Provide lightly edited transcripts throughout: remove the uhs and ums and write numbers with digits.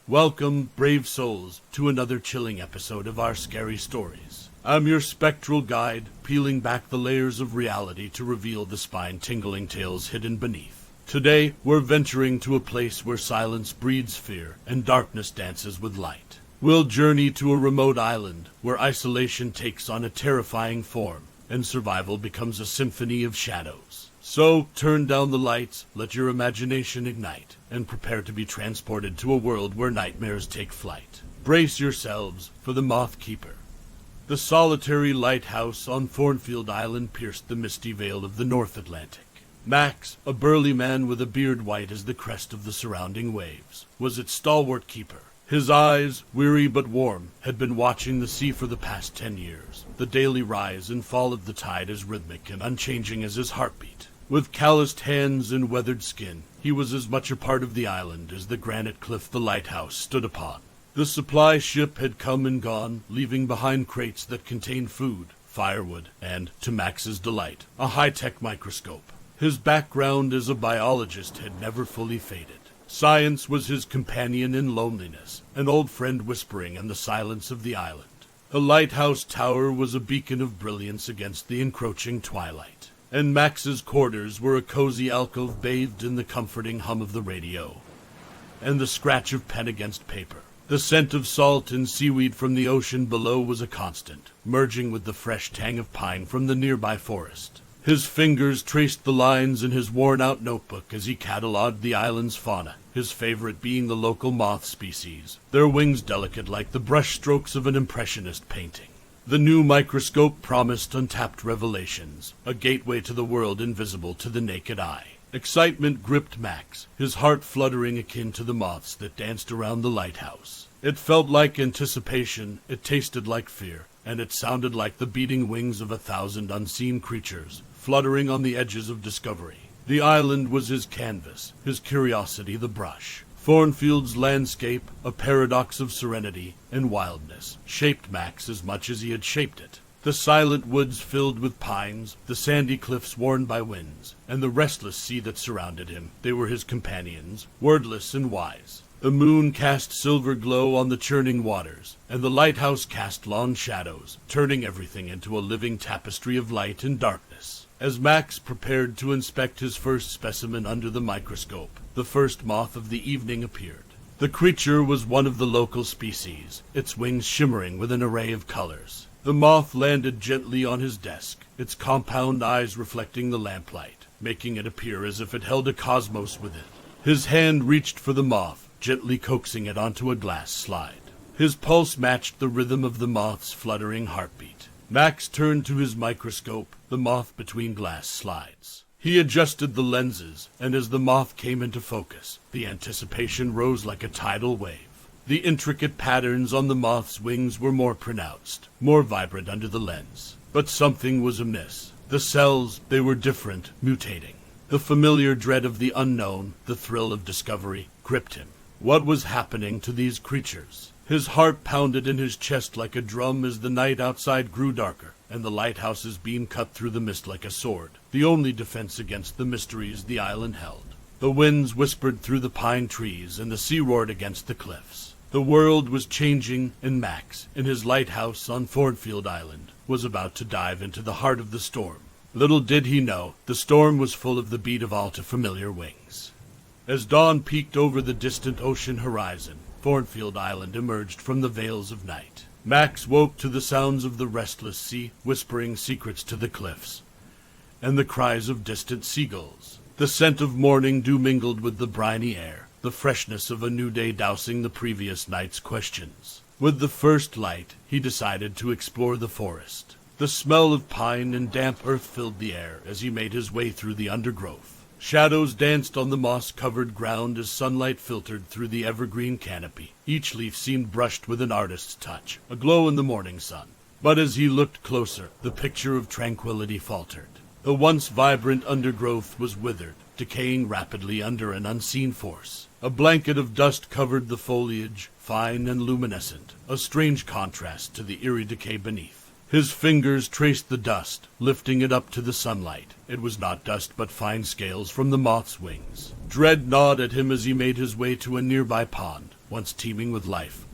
Welcome, brave souls, to another chilling episode of our scary stories. I'm your spectral guide, peeling back the layers of reality to reveal the spine-tingling tales hidden beneath. Today, we're venturing to a place where silence breeds fear and darkness dances with light. We'll journey to a remote island where isolation takes on a terrifying form and survival becomes a symphony of shadows. So, turn down the lights, let your imagination ignite, and prepare to be transported to a world where nightmares take flight. Brace yourselves for the Moth Keeper. The solitary lighthouse on Thornfield Island pierced the misty veil of the North Atlantic. Max, a burly man with a beard white as the crest of the surrounding waves, was its stalwart keeper. His eyes, weary but warm, had been watching the sea for the past 10 years. The daily rise and fall of the tide as rhythmic and unchanging as his heartbeat. With calloused hands and weathered skin, he was as much a part of the island as the granite cliff the lighthouse stood upon. The supply ship had come and gone, leaving behind crates that contained food, firewood, and, to Max's delight, a high-tech microscope. His background as a biologist had never fully faded. Science was his companion in loneliness, an old friend whispering in the silence of the island. The lighthouse tower was a beacon of brilliance against the encroaching twilight, and Max's quarters were a cozy alcove bathed in the comforting hum of the radio and the scratch of pen against paper. The scent of salt and seaweed from the ocean below was a constant, merging with the fresh tang of pine from the nearby forest. His fingers traced the lines in his worn-out notebook as he catalogued the island's fauna, his favorite being the local moth species, their wings delicate like the brushstrokes of an impressionist painting. The new microscope promised untapped revelations, a gateway to the world invisible to the naked eye. Excitement gripped Max, his heart fluttering akin to the moths that danced around the lighthouse. It felt like anticipation, it tasted like fear, and it sounded like the beating wings of 1,000 unseen creatures, fluttering on the edges of discovery. The island was his canvas, his curiosity the brush. Thornfield's landscape, a paradox of serenity and wildness, shaped Max as much as he had shaped it. The silent woods filled with pines, the sandy cliffs worn by winds, and the restless sea that surrounded him, they were his companions, wordless and wise. The moon cast silver glow on the churning waters, and the lighthouse cast long shadows, turning everything into a living tapestry of light and darkness. As Max prepared to inspect his first specimen under the microscope, the first moth of the evening appeared. The creature was one of the local species, its wings shimmering with an array of colors. The moth landed gently on his desk, its compound eyes reflecting the lamplight, making it appear as if it held a cosmos within. His hand reached for the moth, gently coaxing it onto a glass slide. His pulse matched the rhythm of the moth's fluttering heartbeat. Max turned to his microscope, the moth between glass slides. He adjusted the lenses, and as the moth came into focus, the anticipation rose like a tidal wave. The intricate patterns on the moth's wings were more pronounced, more vibrant under the lens. But something was amiss. The cells, they were different, mutating. The familiar dread of the unknown, the thrill of discovery, gripped him. What was happening to these creatures? His heart pounded in his chest like a drum as the night outside grew darker, and the lighthouse's beam cut through the mist like a sword, the only defense against the mysteries the island held. The winds whispered through the pine trees, and the sea roared against the cliffs. The world was changing, and Max, in his lighthouse on Thornfield Island, was about to dive into the heart of the storm. Little did he know, the storm was full of the beat of all too familiar wings. As dawn peeked over the distant ocean horizon, Thornfield Island emerged from the veils of night. Max woke to the sounds of the restless sea, whispering secrets to the cliffs, and the cries of distant seagulls. The scent of morning dew mingled with the briny air, the freshness of a new day dousing the previous night's questions. With the first light, he decided to explore the forest. The smell of pine and damp earth filled the air as he made his way through the undergrowth. Shadows danced on the moss-covered ground as sunlight filtered through the evergreen canopy. Each leaf seemed brushed with an artist's touch, aglow in the morning sun. But as he looked closer, the picture of tranquility faltered. The once vibrant undergrowth was withered, decaying rapidly under an unseen force. A blanket of dust covered the foliage, fine and luminescent, a strange contrast to the eerie decay beneath. His fingers traced the dust, lifting it up to the sunlight. It was not dust but fine scales from the moth's wings. Dread gnawed at him as he made his way to a nearby pond, once teeming with life,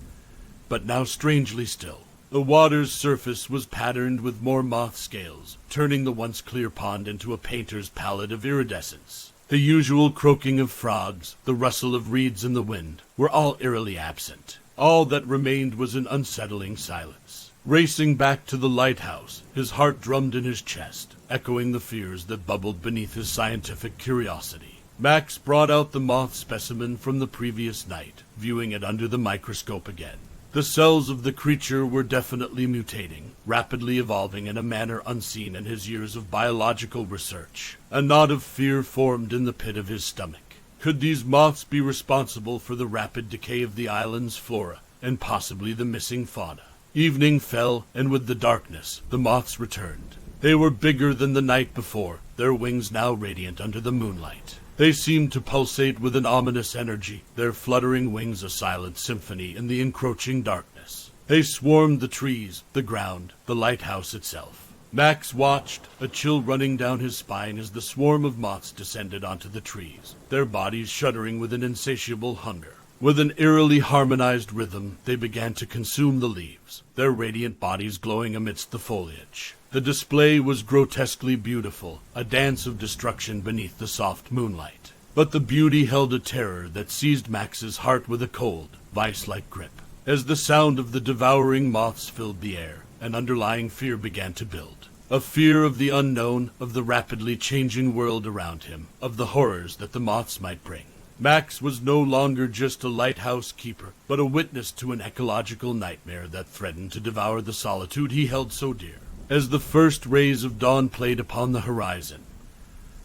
but now strangely still. The water's surface was patterned with more moth scales, turning the once clear pond into a painter's palette of iridescence. The usual croaking of frogs, the rustle of reeds in the wind, were all eerily absent. All that remained was an unsettling silence. Racing back to the lighthouse, his heart drummed in his chest, echoing the fears that bubbled beneath his scientific curiosity. Max brought out the moth specimen from the previous night, viewing it under the microscope again. The cells of the creature were definitely mutating, rapidly evolving in a manner unseen in his years of biological research. A knot of fear formed in the pit of his stomach. Could these moths be responsible for the rapid decay of the island's flora, and possibly the missing fauna? Evening fell, and with the darkness, the moths returned. They were bigger than the night before, their wings now radiant under the moonlight. They seemed to pulsate with an ominous energy, their fluttering wings a silent symphony in the encroaching darkness. They swarmed the trees, the ground, the lighthouse itself. Max watched, a chill running down his spine as the swarm of moths descended onto the trees, their bodies shuddering with an insatiable hunger. With an eerily harmonized rhythm, they began to consume the leaves, their radiant bodies glowing amidst the foliage. The display was grotesquely beautiful, a dance of destruction beneath the soft moonlight. But the beauty held a terror that seized Max's heart with a cold, vice-like grip. As the sound of the devouring moths filled the air, an underlying fear began to build. A fear of the unknown, of the rapidly changing world around him, of the horrors that the moths might bring. Max was no longer just a lighthouse keeper, but a witness to an ecological nightmare that threatened to devour the solitude he held so dear. As the first rays of dawn played upon the horizon,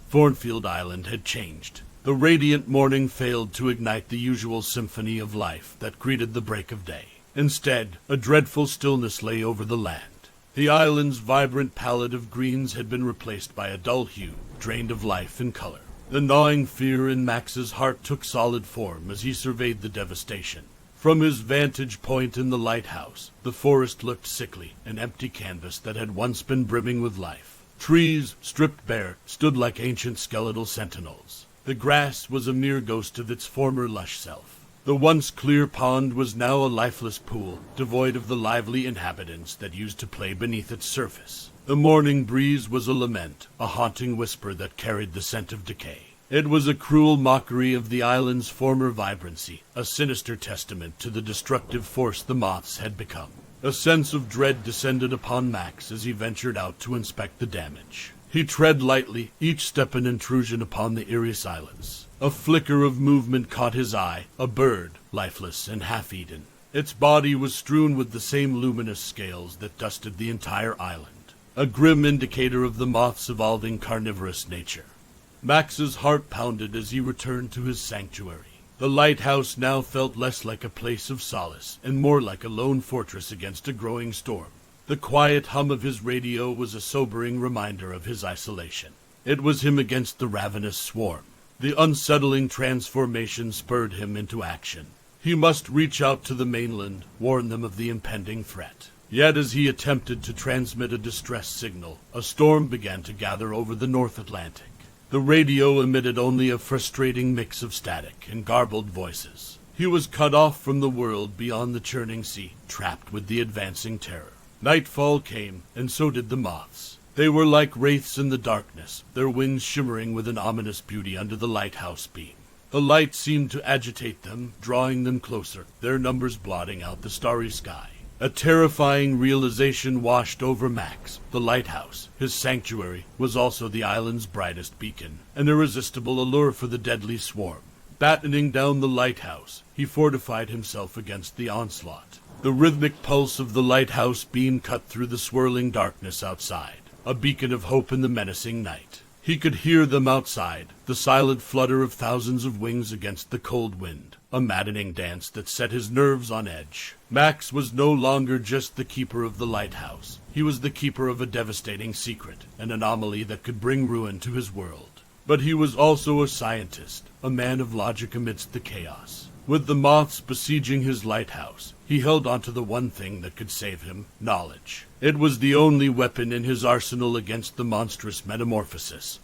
Thornfield Island had changed. The radiant morning failed to ignite the usual symphony of life that greeted the break of day. Instead, a dreadful stillness lay over the land. The island's vibrant palette of greens had been replaced by a dull hue, drained of life and color. The gnawing fear in Max's heart took solid form as he surveyed the devastation. From his vantage point in the lighthouse, the forest looked sickly, an empty canvas that had once been brimming with life. Trees, stripped bare, stood like ancient skeletal sentinels. The grass was a mere ghost of its former lush self. The once clear pond was now a lifeless pool, devoid of the lively inhabitants that used to play beneath its surface. The morning breeze was a lament, a haunting whisper that carried the scent of decay. It was a cruel mockery of the island's former vibrancy, a sinister testament to the destructive force the moths had become. A sense of dread descended upon Max as he ventured out to inspect the damage. He tread lightly, each step an intrusion upon the eerie silence. A flicker of movement caught his eye, a bird, lifeless and half-eaten. Its body was strewn with the same luminous scales that dusted the entire island, a grim indicator of the moth's evolving carnivorous nature. Max's heart pounded as he returned to his sanctuary. The lighthouse now felt less like a place of solace and more like a lone fortress against a growing storm. The quiet hum of his radio was a sobering reminder of his isolation. It was him against the ravenous swarm. The unsettling transformation spurred him into action. He must reach out to the mainland, warn them of the impending threat. Yet as he attempted to transmit a distress signal, a storm began to gather over the North Atlantic. The radio emitted only a frustrating mix of static and garbled voices. He was cut off from the world beyond the churning sea, trapped with the advancing terror. Nightfall came, and so did the moths. They were like wraiths in the darkness, their wings shimmering with an ominous beauty under the lighthouse beam. The light seemed to agitate them, drawing them closer, their numbers blotting out the starry sky. A terrifying realization washed over Max. The lighthouse, his sanctuary, was also the island's brightest beacon, an irresistible allure for the deadly swarm. Battening down the lighthouse, he fortified himself against the onslaught. The rhythmic pulse of the lighthouse beam cut through the swirling darkness outside, a beacon of hope in the menacing night. He could hear them outside, the silent flutter of thousands of wings against the cold wind, a maddening dance that set his nerves on edge. Max was no longer just the keeper of the lighthouse. He was the keeper of a devastating secret, an anomaly that could bring ruin to his world. But he was also a scientist, a man of logic amidst the chaos. With the moths besieging his lighthouse, he held onto the one thing that could save him, knowledge. It was the only weapon in his arsenal against the monstrous metamorphosis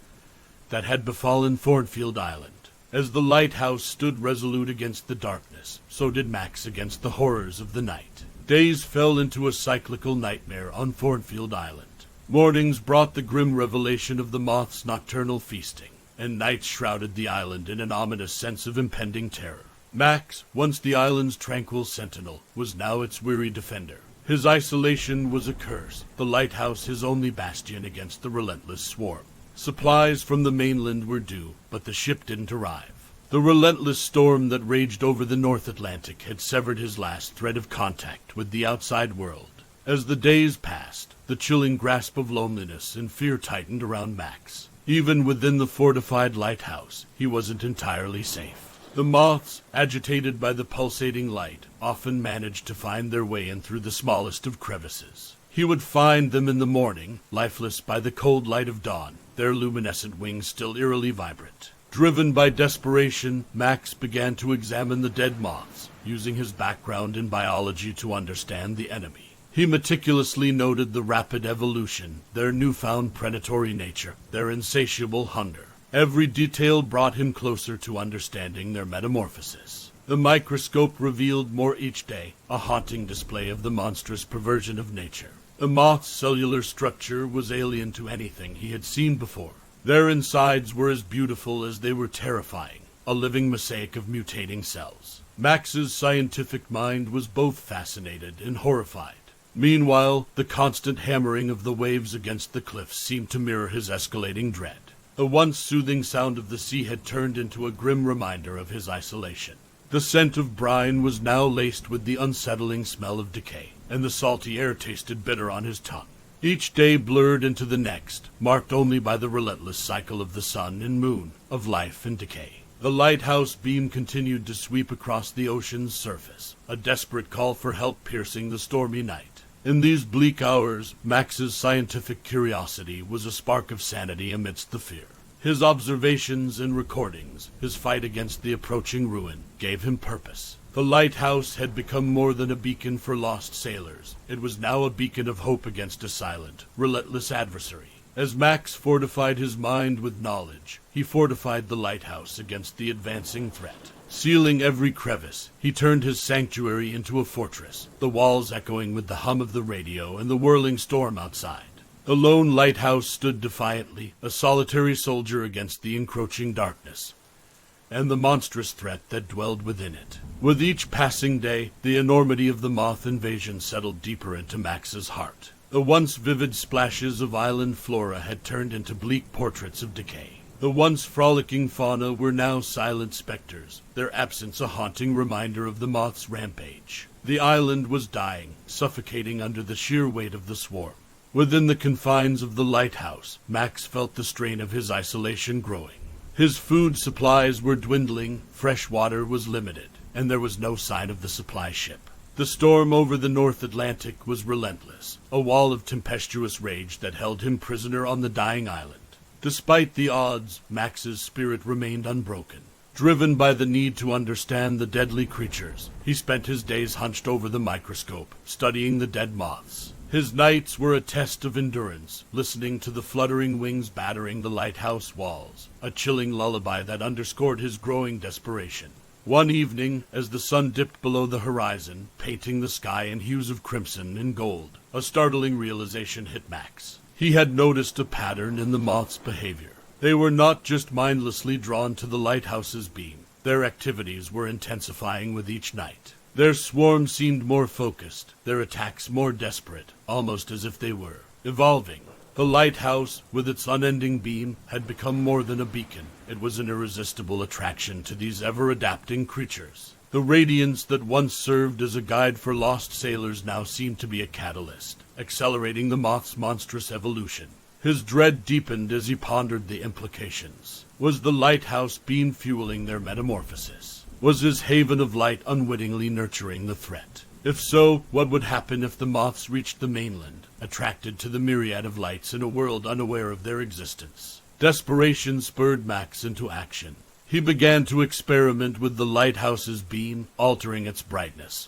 that had befallen Thornfield Island. As the lighthouse stood resolute against the darkness, so did Max against the horrors of the night. Days fell into a cyclical nightmare on Thornfield Island. Mornings brought the grim revelation of the moths' nocturnal feasting, and nights shrouded the island in an ominous sense of impending terror. Max, once the island's tranquil sentinel, was now its weary defender. His isolation was a curse, the lighthouse his only bastion against the relentless swarm. Supplies from the mainland were due, but the ship didn't arrive. The relentless storm that raged over the North Atlantic had severed his last thread of contact with the outside world. As the days passed, the chilling grasp of loneliness and fear tightened around Max. Even within the fortified lighthouse, he wasn't entirely safe. The moths, agitated by the pulsating light, often managed to find their way in through the smallest of crevices. He would find them in the morning, lifeless by the cold light of dawn, their luminescent wings still eerily vibrant. Driven by desperation, Max began to examine the dead moths, using his background in biology to understand the enemy. He meticulously noted the rapid evolution, their newfound predatory nature, their insatiable hunger. Every detail brought him closer to understanding their metamorphosis. The microscope revealed more each day, a haunting display of the monstrous perversion of nature. The moth's cellular structure was alien to anything he had seen before. Their insides were as beautiful as they were terrifying, a living mosaic of mutating cells. Max's scientific mind was both fascinated and horrified. Meanwhile, the constant hammering of the waves against the cliffs seemed to mirror his escalating dread. The once soothing sound of the sea had turned into a grim reminder of his isolation. The scent of brine was now laced with the unsettling smell of decay, and the salty air tasted bitter on his tongue. Each day blurred into the next, marked only by the relentless cycle of the sun and moon, of life and decay. The lighthouse beam continued to sweep across the ocean's surface, a desperate call for help piercing the stormy night. In these bleak hours, Max's scientific curiosity was a spark of sanity amidst the fear. His observations and recordings, his fight against the approaching ruin, gave him purpose. The lighthouse had become more than a beacon for lost sailors. It was now a beacon of hope against a silent, relentless adversary. As Max fortified his mind with knowledge, he fortified the lighthouse against the advancing threat. Sealing every crevice, he turned his sanctuary into a fortress, the walls echoing with the hum of the radio and the whirling storm outside. The lone lighthouse stood defiantly, a solitary soldier against the encroaching darkness, and the monstrous threat that dwelled within it. With each passing day, the enormity of the moth invasion settled deeper into Max's heart. The once vivid splashes of island flora had turned into bleak portraits of decay. The once frolicking fauna were now silent specters, their absence a haunting reminder of the moth's rampage. The island was dying, suffocating under the sheer weight of the swarm. Within the confines of the lighthouse, Max felt the strain of his isolation growing. His food supplies were dwindling, fresh water was limited, and there was no sign of the supply ship. The storm over the North Atlantic was relentless, a wall of tempestuous rage that held him prisoner on the dying island. Despite the odds, Max's spirit remained unbroken. Driven by the need to understand the deadly creatures, he spent his days hunched over the microscope, studying the dead moths. His nights were a test of endurance, listening to the fluttering wings battering the lighthouse walls, a chilling lullaby that underscored his growing desperation. One evening, as the sun dipped below the horizon, painting the sky in hues of crimson and gold, a startling realization hit Max. He had noticed a pattern in the moths' behavior. They were not just mindlessly drawn to the lighthouse's beam. Their activities were intensifying with each night. Their swarm seemed more focused, their attacks more desperate, almost as if they were evolving. The lighthouse, with its unending beam, had become more than a beacon. It was an irresistible attraction to these ever-adapting creatures. The radiance that once served as a guide for lost sailors now seemed to be a catalyst, accelerating the moth's monstrous evolution. His dread deepened as he pondered the implications. Was the lighthouse beam fueling their metamorphosis? Was his haven of light unwittingly nurturing the threat? If so, what would happen if the moths reached the mainland, attracted to the myriad of lights in a world unaware of their existence? Desperation spurred Max into action. He began to experiment with the lighthouse's beam, altering its brightness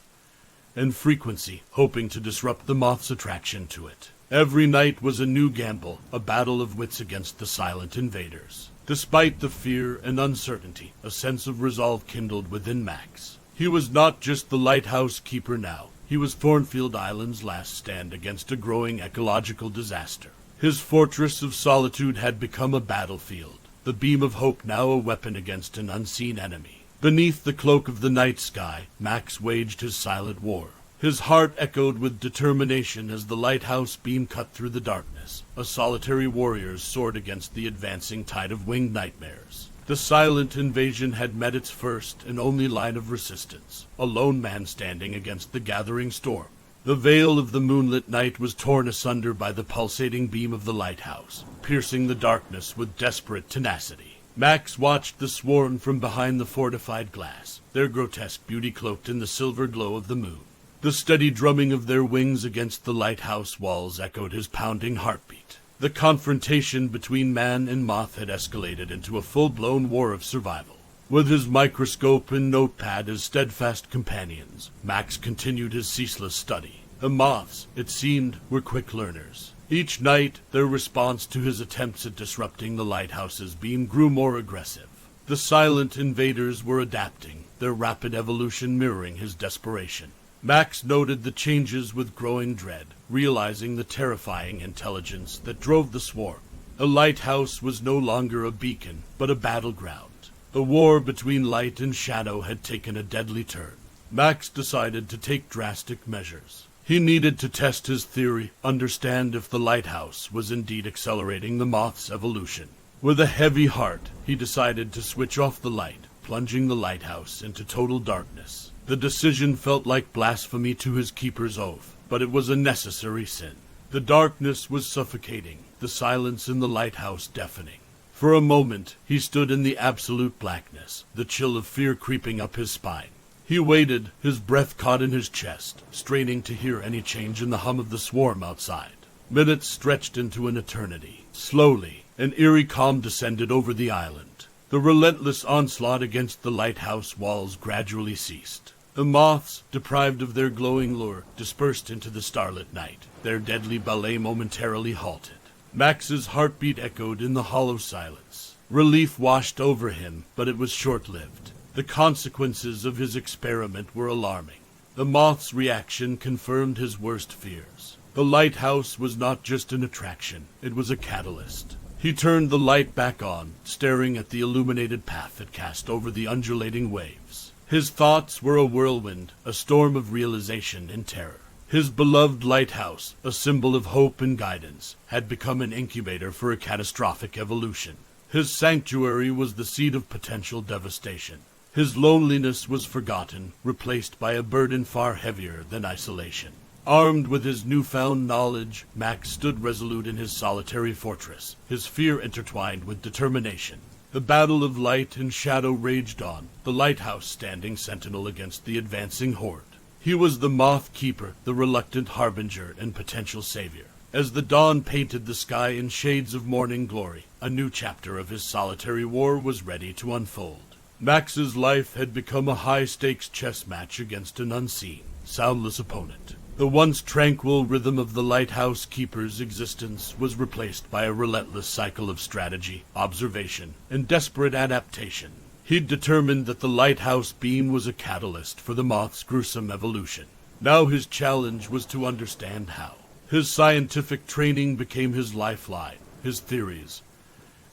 and frequency, hoping to disrupt the moth's attraction to it. Every night was a new gamble, a battle of wits against the silent invaders. Despite the fear and uncertainty, a sense of resolve kindled within Max. He was not just the lighthouse keeper now. He was Thornfield Island's last stand against a growing ecological disaster. His fortress of solitude had become a battlefield, the beam of hope now a weapon against an unseen enemy. Beneath the cloak of the night sky, Max waged his silent war. His heart echoed with determination as the lighthouse beam cut through the darkness. A solitary warrior's sword against the advancing tide of winged nightmares. The silent invasion had met its first and only line of resistance, a lone man standing against the gathering storm. The veil of the moonlit night was torn asunder by the pulsating beam of the lighthouse, piercing the darkness with desperate tenacity. Max watched the swarm from behind the fortified glass, their grotesque beauty cloaked in the silver glow of the moon. The steady drumming of their wings against the lighthouse walls echoed his pounding heartbeat. The confrontation between man and moth had escalated into a full-blown war of survival. With his microscope and notepad as steadfast companions, Max continued his ceaseless study. The moths, it seemed, were quick learners. Each night, their response to his attempts at disrupting the lighthouse's beam grew more aggressive. The silent invaders were adapting, their rapid evolution mirroring his desperation. Max noted the changes with growing dread, realizing the terrifying intelligence that drove the swarm. The lighthouse was no longer a beacon, but a battleground. The war between light and shadow had taken a deadly turn. Max decided to take drastic measures. He needed to test his theory, understand if the lighthouse was indeed accelerating the moth's evolution. With a heavy heart, he decided to switch off the light, plunging the lighthouse into total darkness. The decision felt like blasphemy to his keeper's oath, but it was a necessary sin. The darkness was suffocating, the silence in the lighthouse deafening. For a moment, he stood in the absolute blackness, the chill of fear creeping up his spine. He waited, his breath caught in his chest, straining to hear any change in the hum of the swarm outside. Minutes stretched into an eternity. Slowly, an eerie calm descended over the island. The relentless onslaught against the lighthouse walls gradually ceased. The moths, deprived of their glowing lure, dispersed into the starlit night. Their deadly ballet momentarily halted. Max's heartbeat echoed in the hollow silence. Relief washed over him, but it was short-lived. The consequences of his experiment were alarming. The moth's reaction confirmed his worst fears. The lighthouse was not just an attraction, it was a catalyst. He turned the light back on, staring at the illuminated path it cast over the undulating waves. His thoughts were a whirlwind, a storm of realization and terror. His beloved lighthouse, a symbol of hope and guidance, had become an incubator for a catastrophic evolution. His sanctuary was the seat of potential devastation. His loneliness was forgotten, replaced by a burden far heavier than isolation. Armed with his newfound knowledge, Max stood resolute in his solitary fortress, his fear intertwined with determination. The battle of light and shadow raged on, the lighthouse standing sentinel against the advancing horde. He was the Moth Keeper, the reluctant harbinger and potential savior. As the dawn painted the sky in shades of morning glory, a new chapter of his solitary war was ready to unfold. Max's life had become a high-stakes chess match against an unseen, soundless opponent. The once tranquil rhythm of the lighthouse keeper's existence was replaced by a relentless cycle of strategy, observation, and desperate adaptation. He'd determined that the lighthouse beam was a catalyst for the moth's gruesome evolution. Now his challenge was to understand how. His scientific training became his lifeline, his theories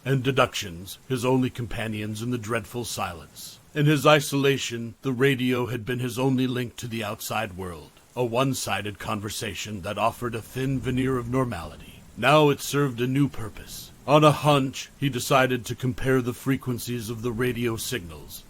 and deductions, his only companions in the dreadful silence. In his isolation, the radio had been his only link to the outside world, a one-sided conversation that offered a thin veneer of normality. Now it served a new purpose. On a hunch, he decided to compare the frequencies of the radio signals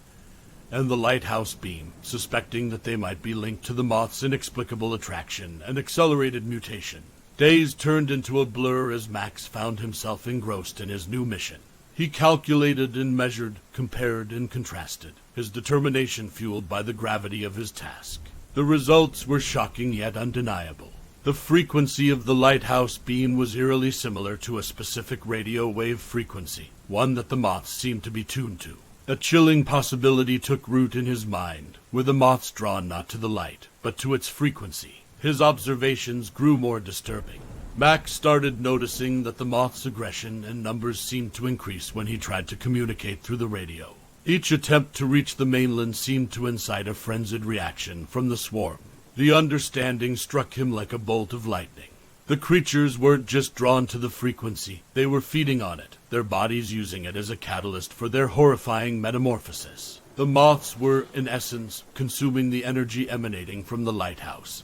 and the lighthouse beam, suspecting that they might be linked to the moth's inexplicable attraction and accelerated mutation. Days turned into a blur as Max found himself engrossed in his new mission. He calculated and measured, compared and contrasted, his determination fueled by the gravity of his task. The results were shocking yet undeniable. The frequency of the lighthouse beam was eerily similar to a specific radio wave frequency, one that the moths seemed to be tuned to. A chilling possibility took root in his mind. Were the moths drawn not to the light, but to its frequency? His observations grew more disturbing. Max started noticing that the moth's aggression and numbers seemed to increase when he tried to communicate through the radio. Each attempt to reach the mainland seemed to incite a frenzied reaction from the swarm. The understanding struck him like a bolt of lightning. The creatures weren't just drawn to the frequency, they were feeding on it, their bodies using it as a catalyst for their horrifying metamorphosis. The moths were, in essence, consuming the energy emanating from the lighthouse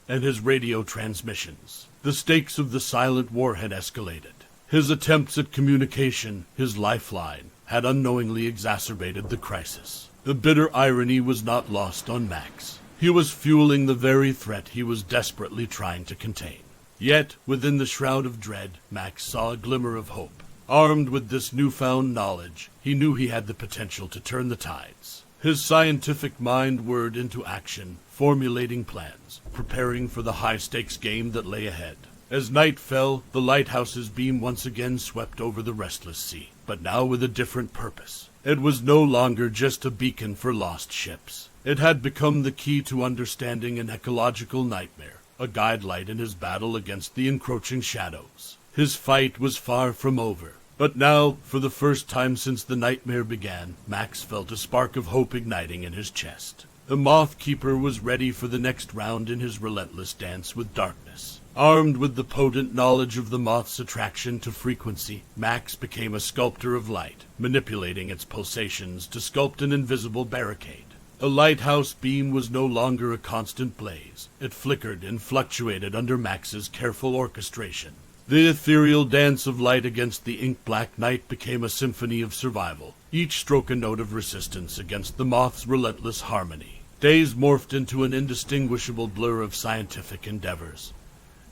and his radio transmissions. The stakes of the silent war had escalated. His attempts at communication, his lifeline, had unknowingly exacerbated the crisis. The bitter irony was not lost on Max. He was fueling the very threat he was desperately trying to contain. Yet, within the shroud of dread, Max saw a glimmer of hope. Armed with this newfound knowledge, he knew he had the potential to turn the tides. His scientific mind whirred into action, formulating plans, preparing for the high-stakes game that lay ahead. As night fell, the lighthouse's beam once again swept over the restless sea, but now with a different purpose. It was no longer just a beacon for lost ships. It had become the key to understanding an ecological nightmare, a guidelight in his battle against the encroaching shadows. His fight was far from over, but now, for the first time since the nightmare began, Max felt a spark of hope igniting in his chest. The Moth Keeper was ready for the next round in his relentless dance with darkness. Armed with the potent knowledge of the moth's attraction to frequency, Max became a sculptor of light, manipulating its pulsations to sculpt an invisible barricade. The lighthouse beam was no longer a constant blaze. It flickered and fluctuated under Max's careful orchestration. The ethereal dance of light against the ink-black night became a symphony of survival, each stroke a note of resistance against the moth's relentless harmony. Days morphed into an indistinguishable blur of scientific endeavors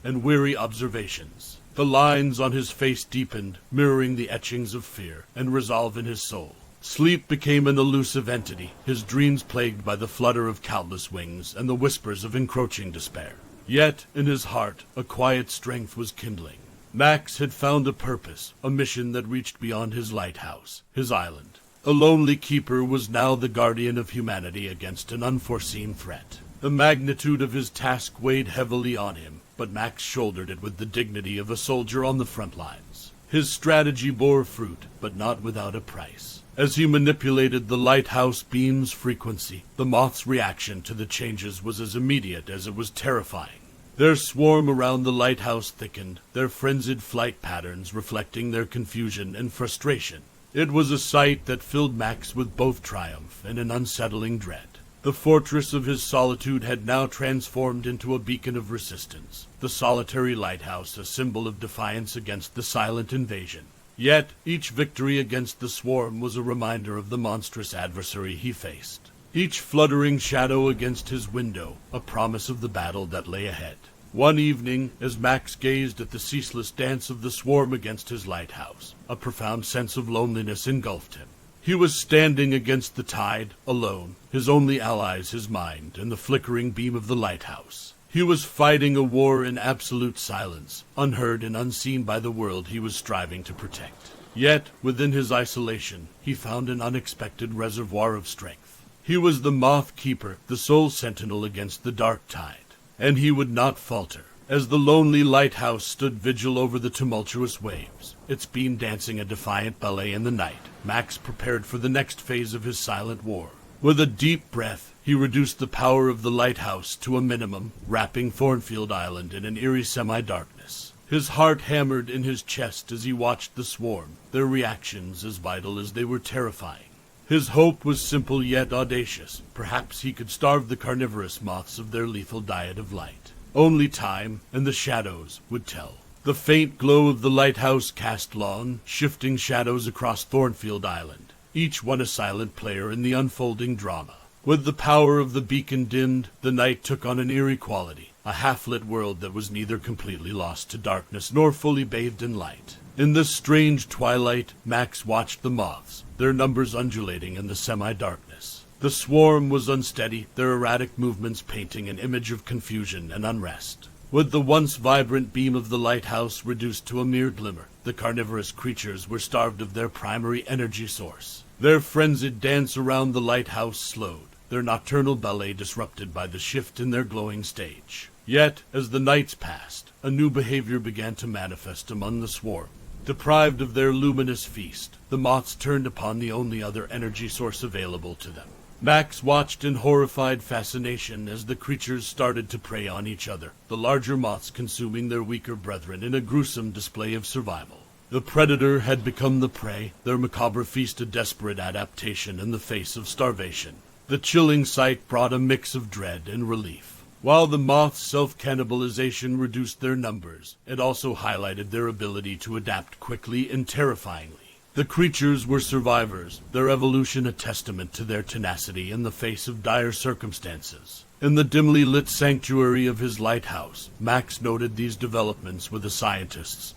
and weary observations. The lines on his face deepened, mirroring the etchings of fear and resolve in his soul. Sleep became an elusive entity, his dreams plagued by the flutter of countless wings and the whispers of encroaching despair. Yet, in his heart, a quiet strength was kindling. Max had found a purpose, a mission that reached beyond his lighthouse, his island. A lonely keeper was now the guardian of humanity against an unforeseen threat. The magnitude of his task weighed heavily on him, but Max shouldered it with the dignity of a soldier on the front lines. His strategy bore fruit, but not without a price. As he manipulated the lighthouse beam's frequency, the moth's reaction to the changes was as immediate as it was terrifying. Their swarm around the lighthouse thickened, their frenzied flight patterns reflecting their confusion and frustration. It was a sight that filled Max with both triumph and an unsettling dread. The fortress of his solitude had now transformed into a beacon of resistance, the solitary lighthouse a symbol of defiance against the silent invasion. Yet, each victory against the swarm was a reminder of the monstrous adversary he faced. Each fluttering shadow against his window, a promise of the battle that lay ahead. One evening, as Max gazed at the ceaseless dance of the swarm against his lighthouse, a profound sense of loneliness engulfed him. He was standing against the tide, alone, his only allies his mind and the flickering beam of the lighthouse. He was fighting a war in absolute silence, unheard and unseen by the world he was striving to protect. Yet, within his isolation, he found an unexpected reservoir of strength. He was the Moth Keeper, the sole sentinel against the dark tide, and he would not falter. As the lonely lighthouse stood vigil over the tumultuous waves, its beam dancing a defiant ballet in the night, Max prepared for the next phase of his silent war. With a deep breath, he reduced the power of the lighthouse to a minimum, wrapping Thornfield Island in an eerie semi-darkness. His heart hammered in his chest as he watched the swarm, their reactions as vital as they were terrifying. His hope was simple yet audacious. Perhaps he could starve the carnivorous moths of their lethal diet of light. Only time and the shadows would tell. The faint glow of the lighthouse cast long, shifting shadows across Thornfield Island, each one a silent player in the unfolding drama. With the power of the beacon dimmed, the night took on an eerie quality, a half-lit world that was neither completely lost to darkness nor fully bathed in light. In this strange twilight, Max watched the moths, their numbers undulating in the semi-darkness. The swarm was unsteady, their erratic movements painting an image of confusion and unrest. With the once vibrant beam of the lighthouse reduced to a mere glimmer, the carnivorous creatures were starved of their primary energy source. Their frenzied dance around the lighthouse slowed, their nocturnal ballet disrupted by the shift in their glowing stage. Yet, as the nights passed, a new behavior began to manifest among the swarm. Deprived of their luminous feast, the moths turned upon the only other energy source available to them. Max watched in horrified fascination as the creatures started to prey on each other, the larger moths consuming their weaker brethren in a gruesome display of survival. The predator had become the prey, their macabre feast a desperate adaptation in the face of starvation. The chilling sight brought a mix of dread and relief. While the moths' self-cannibalization reduced their numbers, it also highlighted their ability to adapt quickly and terrifyingly. The creatures were survivors, their evolution a testament to their tenacity in the face of dire circumstances. In the dimly lit sanctuary of his lighthouse, Max noted these developments with a scientist's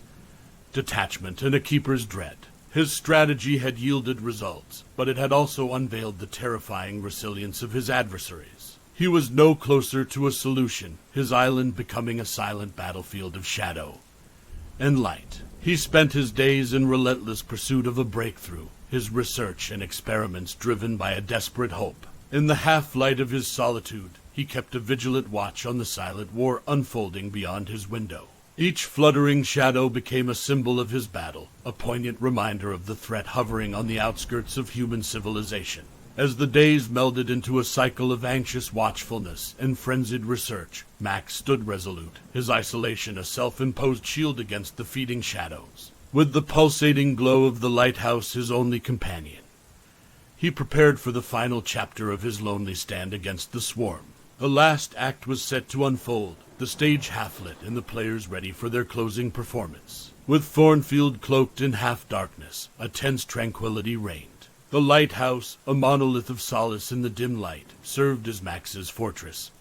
detachment and a keeper's dread. His strategy had yielded results, but it had also unveiled the terrifying resilience of his adversaries. He was no closer to a solution, his island becoming a silent battlefield of shadow and light. He spent his days in relentless pursuit of a breakthrough, his research and experiments driven by a desperate hope. In the half-light of his solitude, he kept a vigilant watch on the silent war unfolding beyond his window. Each fluttering shadow became a symbol of his battle, a poignant reminder of the threat hovering on the outskirts of human civilization. As the days melded into a cycle of anxious watchfulness and frenzied research, Max stood resolute, his isolation a self-imposed shield against the feeding shadows. With the pulsating glow of the lighthouse his only companion, he prepared for the final chapter of his lonely stand against the swarm. The last act was set to unfold, the stage half-lit and the players ready for their closing performance. With Thornfield cloaked in half-darkness, a tense tranquility reigned. The lighthouse, a monolith of solace in the dim light, served as Max's fortress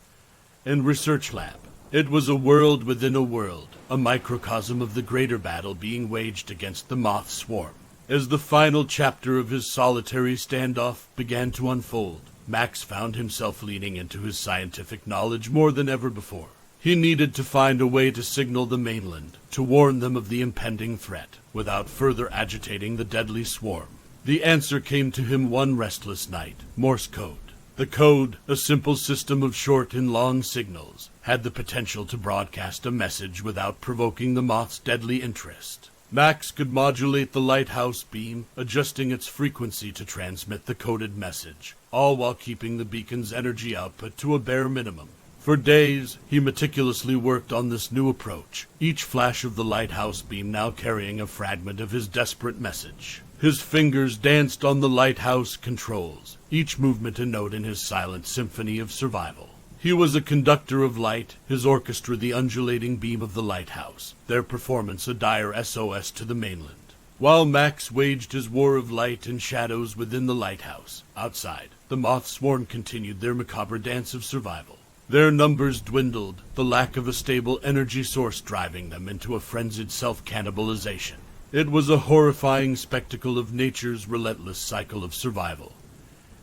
and research lab. It was a world within a world, a microcosm of the greater battle being waged against the moth swarm. As the final chapter of his solitary standoff began to unfold, Max found himself leaning into his scientific knowledge more than ever before. He needed to find a way to signal the mainland, to warn them of the impending threat, without further agitating the deadly swarm. The answer came to him one restless night: Morse code. The code, a simple system of short and long signals, had the potential to broadcast a message without provoking the moth's deadly interest. Max could modulate the lighthouse beam, adjusting its frequency to transmit the coded message, all while keeping the beacon's energy output to a bare minimum. For days, he meticulously worked on this new approach, each flash of the lighthouse beam now carrying a fragment of his desperate message. His fingers danced on the lighthouse controls, each movement a note in his silent symphony of survival. He was a conductor of light, his orchestra the undulating beam of the lighthouse, their performance a dire SOS to the mainland. While Max waged his war of light and shadows within the lighthouse, outside, the moth swarm continued their macabre dance of survival. Their numbers dwindled, the lack of a stable energy source driving them into a frenzied self-cannibalization. It was a horrifying spectacle of nature's relentless cycle of survival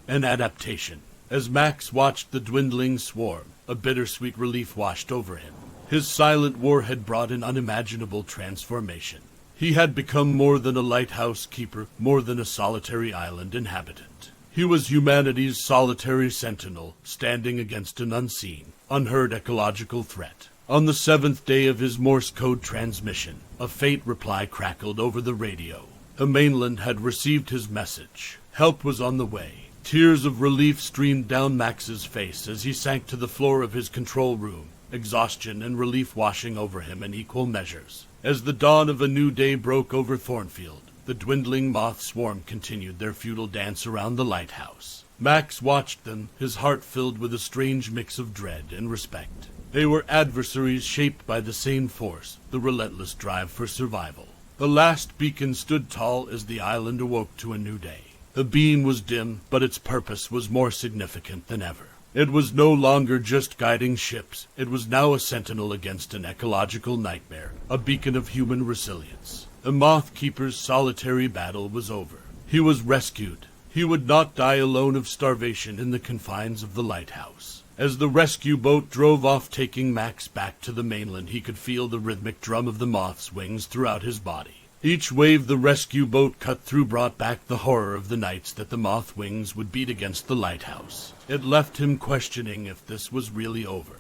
and adaptation. As Max watched the dwindling swarm, a bittersweet relief washed over him. His silent war had brought an unimaginable transformation. He had become more than a lighthouse keeper, more than a solitary island inhabitant. He was humanity's solitary sentinel, standing against an unseen, unheard ecological threat. On the 7th day of his Morse code transmission, a faint reply crackled over the radio. The mainland had received his message. Help was on the way. Tears of relief streamed down Max's face as he sank to the floor of his control room, exhaustion and relief washing over him in equal measures. As the dawn of a new day broke over Thornfield, the dwindling moth swarm continued their futile dance around the lighthouse. Max watched them, his heart filled with a strange mix of dread and respect. They were adversaries shaped by the same force, the relentless drive for survival. The last beacon stood tall as the island awoke to a new day. The beam was dim, but its purpose was more significant than ever. It was no longer just guiding ships. It was now a sentinel against an ecological nightmare, a beacon of human resilience. The Moth Keeper's solitary battle was over. He was rescued. He would not die alone of starvation in the confines of the lighthouse. As the rescue boat drove off taking Max back to the mainland, he could feel the rhythmic drum of the moth's wings throughout his body. Each wave the rescue boat cut through brought back the horror of the nights that the moth wings would beat against the lighthouse. It left him questioning if this was really over.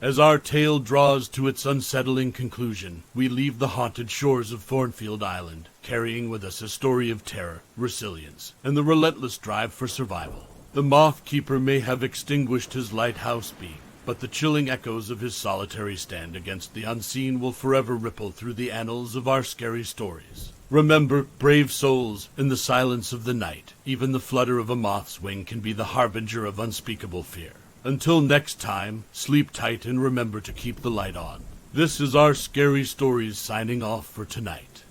As our tale draws to its unsettling conclusion, we leave the haunted shores of Thornfield Island, carrying with us a story of terror, resilience, and the relentless drive for survival. The Moth Keeper may have extinguished his lighthouse beam, but the chilling echoes of his solitary stand against the unseen will forever ripple through the annals of our scary stories. Remember, brave souls, in the silence of the night, even the flutter of a moth's wing can be the harbinger of unspeakable fear. Until next time, sleep tight and remember to keep the light on. This is our Scary Stories signing off for tonight.